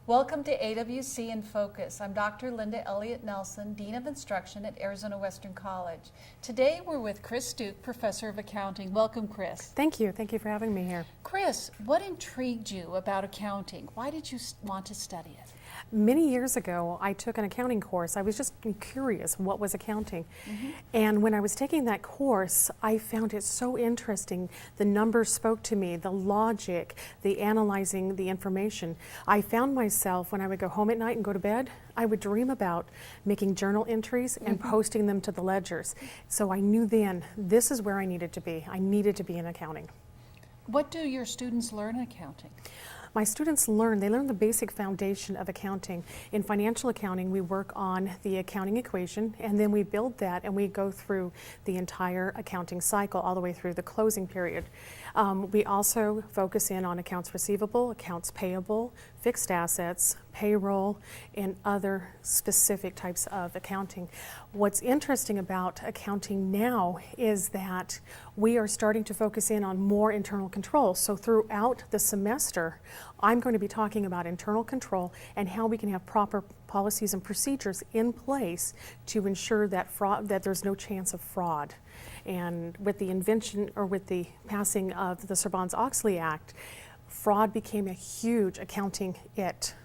Welcome to AWC in Focus. I'm Dr. Linda Elliott Nelson, Dean of Instruction at Arizona Western College. Today we're with Chris Duke, Professor of Accounting. Welcome, Chris. Thank you. Thank you for having me here. Chris, what intrigued you about accounting? Why did you want to study it? Many years ago, I took an accounting course. I was just curious what was accounting. And when I was taking that course, I found it so interesting. The numbers spoke to me, the logic, the analyzing the information. I found myself, when I would go home at night and go to bed, I would dream about making journal entries and posting them to the ledgers. So I knew then, this is where I needed to be. I needed to be in accounting. What do your students learn in accounting? My students learn the basic foundation of accounting. In financial accounting, we work on the accounting equation, and then we build that and we go through the entire accounting cycle all the way through the closing period. We also focus in on accounts receivable, accounts payable, fixed assets, payroll, and other specific types of accounting. What's interesting about accounting now is that we are starting to focus in on more internal control. So throughout the semester, I'm going to be talking about internal control and how we can have proper policies and procedures in place to ensure that there's no chance of fraud. And with the invention, or with the passing of the Sarbanes-Oxley Act, fraud became a huge accounting it.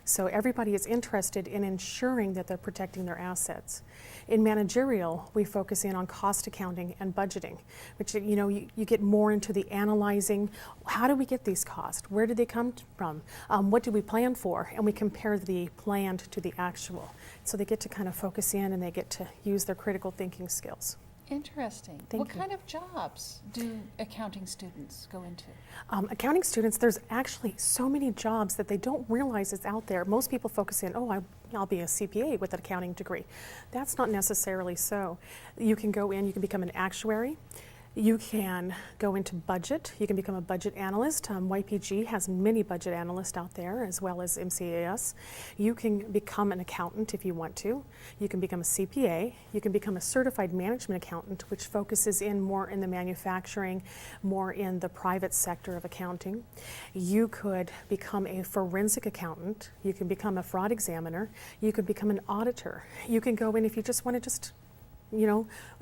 So everybody is interested in ensuring that they're protecting their assets. In managerial, we focus in on cost accounting and budgeting, which you get more into the analyzing. How do we get these costs? Where did they come from? What did we plan for? And we compare the planned to the actual. So they get to kind of focus in and they get to use their critical thinking skills. Interesting. What kind of jobs do accounting students go into? Accounting students, there's actually so many jobs that they don't realize is out there. Most people focus in, I'll be a CPA with an accounting degree. That's not necessarily so. You can go in, you can become an actuary. You can go into budget. You can become a budget analyst. YPG has many budget analysts out there, as well as MCAS. You can become an accountant if you want to. You can become a CPA. You can become a certified management accountant, which focuses in more in the manufacturing, more in the private sector of accounting. You could become a forensic accountant. You can become a fraud examiner. You could become an auditor. You can go in if you just want to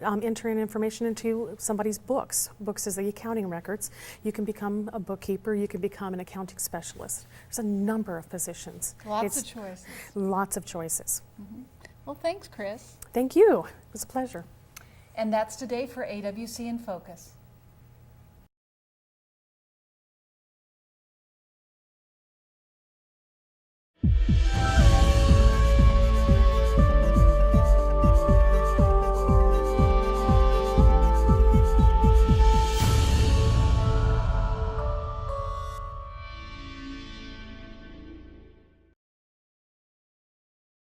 enter in information into somebody's books. Books is the accounting records. You can become a bookkeeper. You can become an accounting specialist. There's a number of positions. Lots of choices. Lots of choices. Well, thanks, Chris. Thank you. It was a pleasure. And that's today for AWC in Focus.